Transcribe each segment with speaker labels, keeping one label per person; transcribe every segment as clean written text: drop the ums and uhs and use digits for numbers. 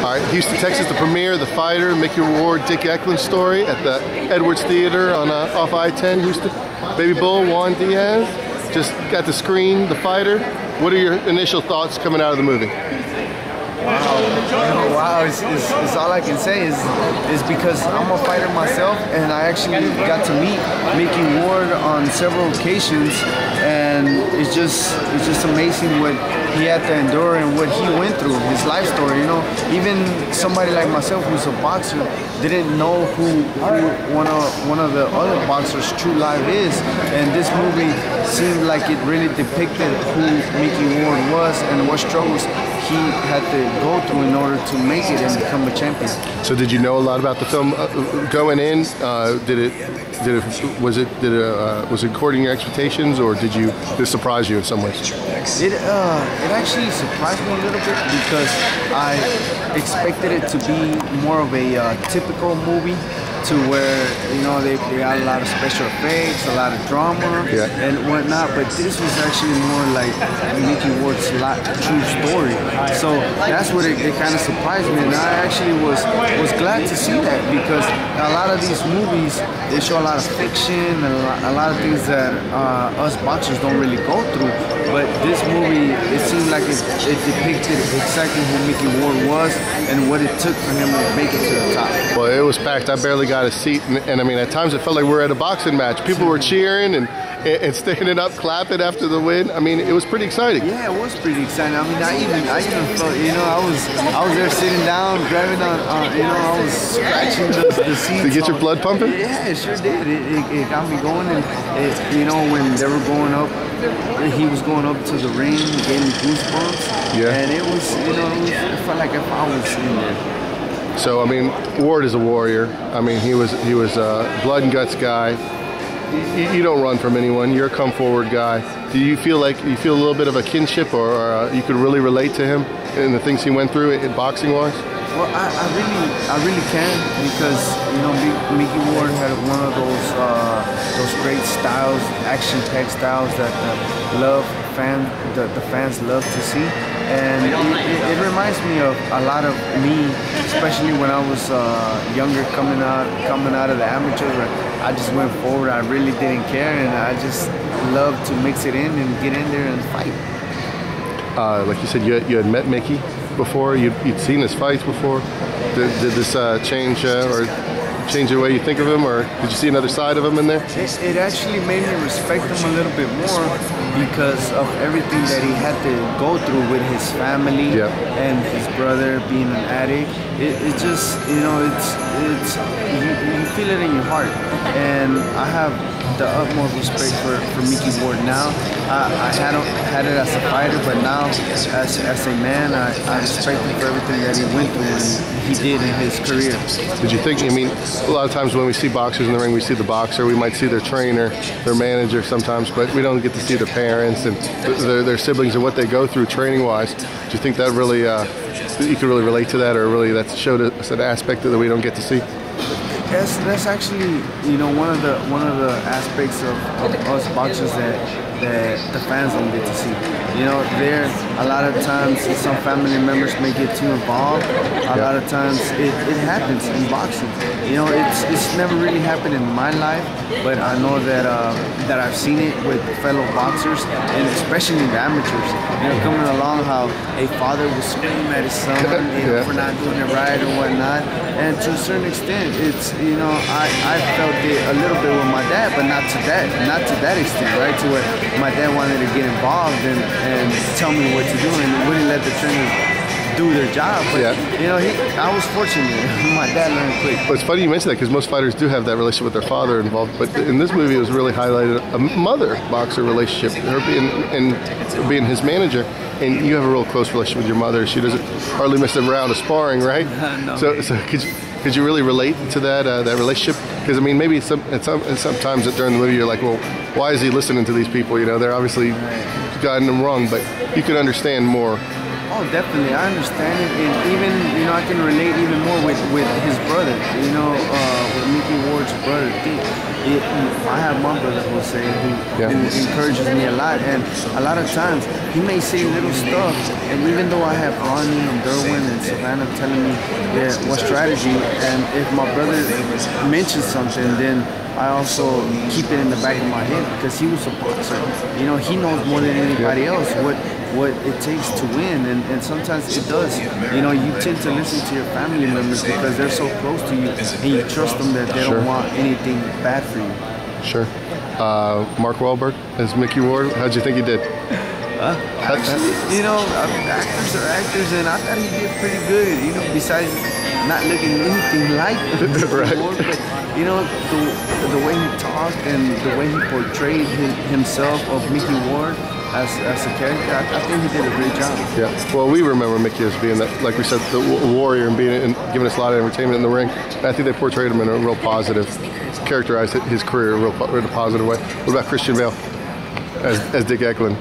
Speaker 1: All right, Houston, Texas, the premiere, The Fighter, Mickey Ward, Dick Eklund story at the Edwards Theater on off I-10, Houston. Baby Bull, Juan Diaz, just got to screen The Fighter. What are your initial thoughts coming out of the movie?
Speaker 2: Wow, it's all I can say is because I'm a fighter myself, and I actually got to meet Mickey Ward on several occasions, and it's just amazing what he had to endure and what he went through, his life story. You know, even somebody like myself who's a boxer didn't know who one of the other boxers' true life is, and this movie seemed like it really depicted who Mickey Ward was and what struggles he had to go through in order to make it and become a champion. So
Speaker 1: did you know a lot about the film going in? Was it according to your expectations, or did it surprise you in some ways?
Speaker 2: It actually surprised me a little bit because I expected it to be more of a typical movie, to where, you know, they got a lot of special effects, a lot of drama, and whatnot, but this was actually more like Mickey Ward's true story. So that's what it kind of surprised me, and I actually was glad to see that, because a lot of these movies, they show a lot of fiction and a lot of things that us boxers don't really go through. But this movie, it seemed like it depicted exactly who Mickey Ward was and what it took for him to make it to the top.
Speaker 1: Well, it was packed. I barely got a seat, and I mean, at times it felt like we were at a boxing match. People were cheering and standing up, clapping after the win. I mean, it was pretty exciting.
Speaker 2: Yeah, it was pretty exciting. I mean, I even felt, you know, I was there sitting down, grabbing on, you know, I was scratching the seats.
Speaker 1: To get your blood pumping?
Speaker 2: Yeah, it sure did. It got me going, and you know, when they were going up, he was going up to the ring, it gave me goosebumps. Yeah. And it was, you know, it felt like if I was in there.
Speaker 1: So I mean, Ward is a warrior. I mean, he was a blood and guts guy. You don't run from anyone. You're a come forward guy. Do you feel like a little bit of a kinship, or you could really relate to him and the things he went through in boxing wise?
Speaker 2: Well, I really can, because, you know, Mickey Ward had one of those great styles, action-packed styles that the fans love to see, and it reminds me of a lot of me, especially when I was younger, coming out of the amateurs, where I just went forward. I really didn't care, and I just loved to mix it in and get in there and fight.
Speaker 1: Like you said, you had met Mickey before. You'd seen his fights before. Did this change the way you think of him, or did you see another side of him in there?
Speaker 2: It actually made me respect him a little bit more, because of everything that he had to go through with his family and his brother being an addict. It just, you know, you feel it in your heart, and I have the utmost respect for Mickey Ward now. I had it as a fighter, but now as a man, I respect him for everything that he went through and he did in his career.
Speaker 1: Did you think, I mean, a lot of times when we see boxers in the ring, we see the boxer, we might see their trainer, their manager sometimes, but we don't get to see their parents and their siblings and what they go through training-wise. Do you think that really, you could really relate to that, or really that showed us an aspect that we don't get to see?
Speaker 2: That's actually, you know, one of the aspects of us boxers that the fans don't get to see. You know, there a lot of times some family members may get too involved. A lot of times it happens in boxing. You know, it's never really happened in my life, but I know that I've seen it with fellow boxers, and especially the amateurs. You know, coming along, how a father would scream at his son, you know, for not doing it right or whatnot. And to a certain extent, it's, you know, I felt it a little bit with my dad, but not to that extent, right? To where my dad wanted to get involved and tell me what to do, and wouldn't let the trainers do their job. But you know, I was fortunate. My dad learned quick.
Speaker 1: Well, it's funny you mention that, because most fighters do have that relationship with their father involved. But in this movie, it was really highlighted a mother-boxer relationship, her being his manager. And you have a real close relationship with your mother. She doesn't hardly miss a round of sparring, right?
Speaker 2: No.
Speaker 1: So could you really relate to that relationship? Because I mean, maybe sometimes during the movie you're like, well, why is he listening to these people? You know, they're obviously gotten them wrong, but you could understand more.
Speaker 2: Oh, definitely, I understand it, and even, you know, I can relate even more with his brother. You know, with Mickey Ward's brother. I have my brother Jose who encourages me a lot, and a lot of times he may say little stuff, and even though I have Ronnie and Derwin and Savannah telling me what strategy, and if my brother mentions something, then I also keep it in the back of my head because he was a boxer. You know, he knows more than anybody else what it takes to win, and sometimes it does. You know, you tend to listen to your family members because they're so close to you, and you trust them that they don't want anything bad for you.
Speaker 1: Sure. Mark Wahlberg as Mickey Ward, how'd you think he did?
Speaker 2: You know, actors are actors, and I thought he did pretty good. You know, besides not looking anything like Mickey
Speaker 1: right.
Speaker 2: Ward, but you know, the way he talked and the way he portrayed himself of Mickey Ward as a character, I think he did a great job.
Speaker 1: Yeah. Well, we remember Mickey as being that, like we said, the warrior and giving us a lot of entertainment in the ring. And I think they portrayed him in a real positive, characterized his career in a positive way. What about Christian Bale as Dick Eklund?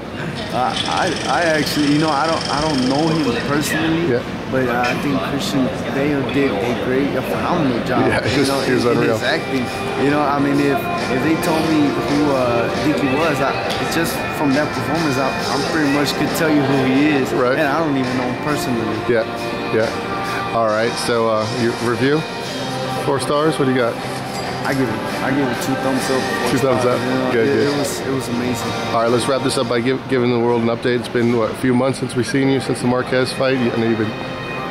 Speaker 2: I actually, you know, I don't know him personally, but I think Christian Bale did a phenomenal job.
Speaker 1: Yeah, he was unreal.
Speaker 2: In his acting. You know, I mean, if they told me who Dickie was, just from that performance, I pretty much could tell you who he is.
Speaker 1: Right.
Speaker 2: And I don't even know him personally.
Speaker 1: Yeah. All right. So your review, 4 stars. What do you got?
Speaker 2: I give it 2 thumbs up.
Speaker 1: 2 thumbs up.
Speaker 2: You know,
Speaker 1: Good.
Speaker 2: It was amazing.
Speaker 1: All right, let's wrap this up by giving the world an update. It's been a few months since we've seen you, since the Marquez fight. I know you've been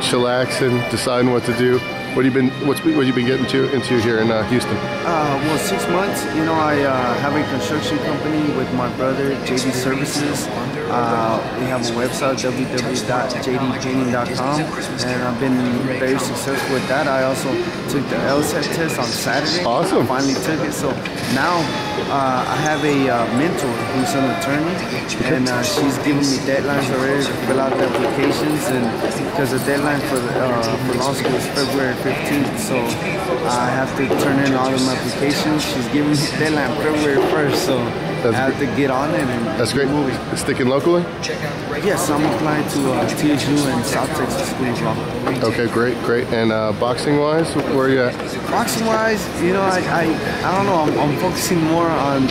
Speaker 1: chillaxing, deciding what to do. What have you been getting into here in Houston?
Speaker 2: Well, 6 months. You know, I have a construction company with my brother, JD Services. We have a website, www.jdpainting.com, and I've been very successful with that. I also took the LSAT test on Saturday.
Speaker 1: Awesome.
Speaker 2: I finally took it. So now I have a mentor who's an attorney, and she's giving me deadlines already to fill out the applications, and because the deadline for law school is February 15th, so I have to turn in all of my applications. She's giving me the deadline February 1st, so I have to get on it and
Speaker 1: that's great.
Speaker 2: moving.
Speaker 1: Sticking locally?
Speaker 2: Yes, I'm applying to TSU and South Texas School of Law.
Speaker 1: Okay, great. And boxing-wise, where are you at?
Speaker 2: Boxing-wise, you know, I don't know. I'm focusing more on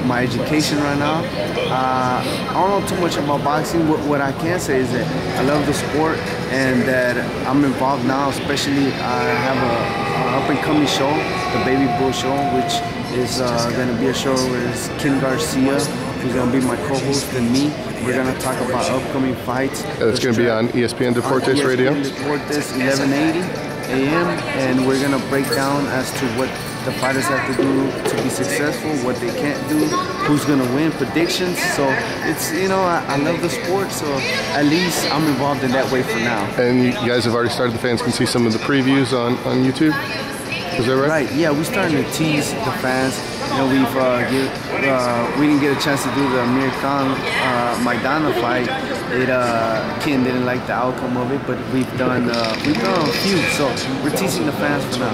Speaker 2: my education right now. I don't know too much about boxing. What I can say is that I love the sport and that I'm involved now. Especially, I have an up-and-coming show, the Baby Bull Show, which is going to be a show with Ken Garcia, who's going to be my co-host, and me. We're going to talk about upcoming fights.
Speaker 1: It's going to be on ESPN Deportes Radio.
Speaker 2: Deportes 1180 AM, and we're going to break down as to what the fighters have to do to be successful, what they can't do, who's going to win, predictions. So it's, you know, I love the sport, so at least I'm involved in that way for now.
Speaker 1: And you guys have already started, the fans can see some of the previews on YouTube? Is that right?
Speaker 2: Right, yeah, we're starting to tease the fans. You know, we didn't get a chance to do the Amir Khan Maidana fight. Ken didn't like the outcome of it, but we've done a few, so we're teasing the fans for now.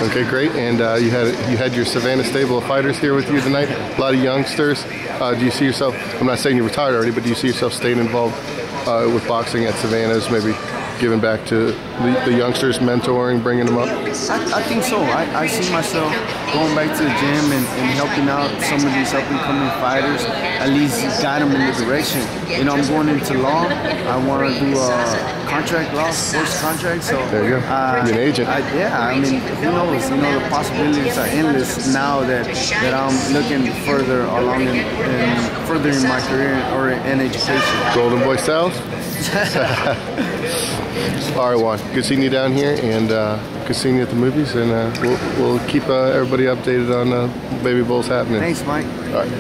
Speaker 1: Okay, great. And you had your Savannah stable of fighters here with you tonight. A lot of youngsters. Do you see yourself? I'm not saying you're retired already, but do you see yourself staying involved with boxing at Savannah's, maybe giving back to the youngsters, mentoring, bringing them up?
Speaker 2: I think so. I see myself going back to the gym and helping out some of these up-and-coming fighters, at least guide them in the direction. You know, I'm going into law. I want to do contract law, sports contract. So
Speaker 1: there you go. Be an agent.
Speaker 2: I mean, who knows? You know, the possibilities are endless now that I'm looking further along in furthering my career or in education.
Speaker 1: Golden Boy South. All right, Juan. Good seeing you down here, and good seeing you at the movies. And we'll keep everybody updated on Baby Bulls happening.
Speaker 2: Thanks, Mike.
Speaker 1: All right.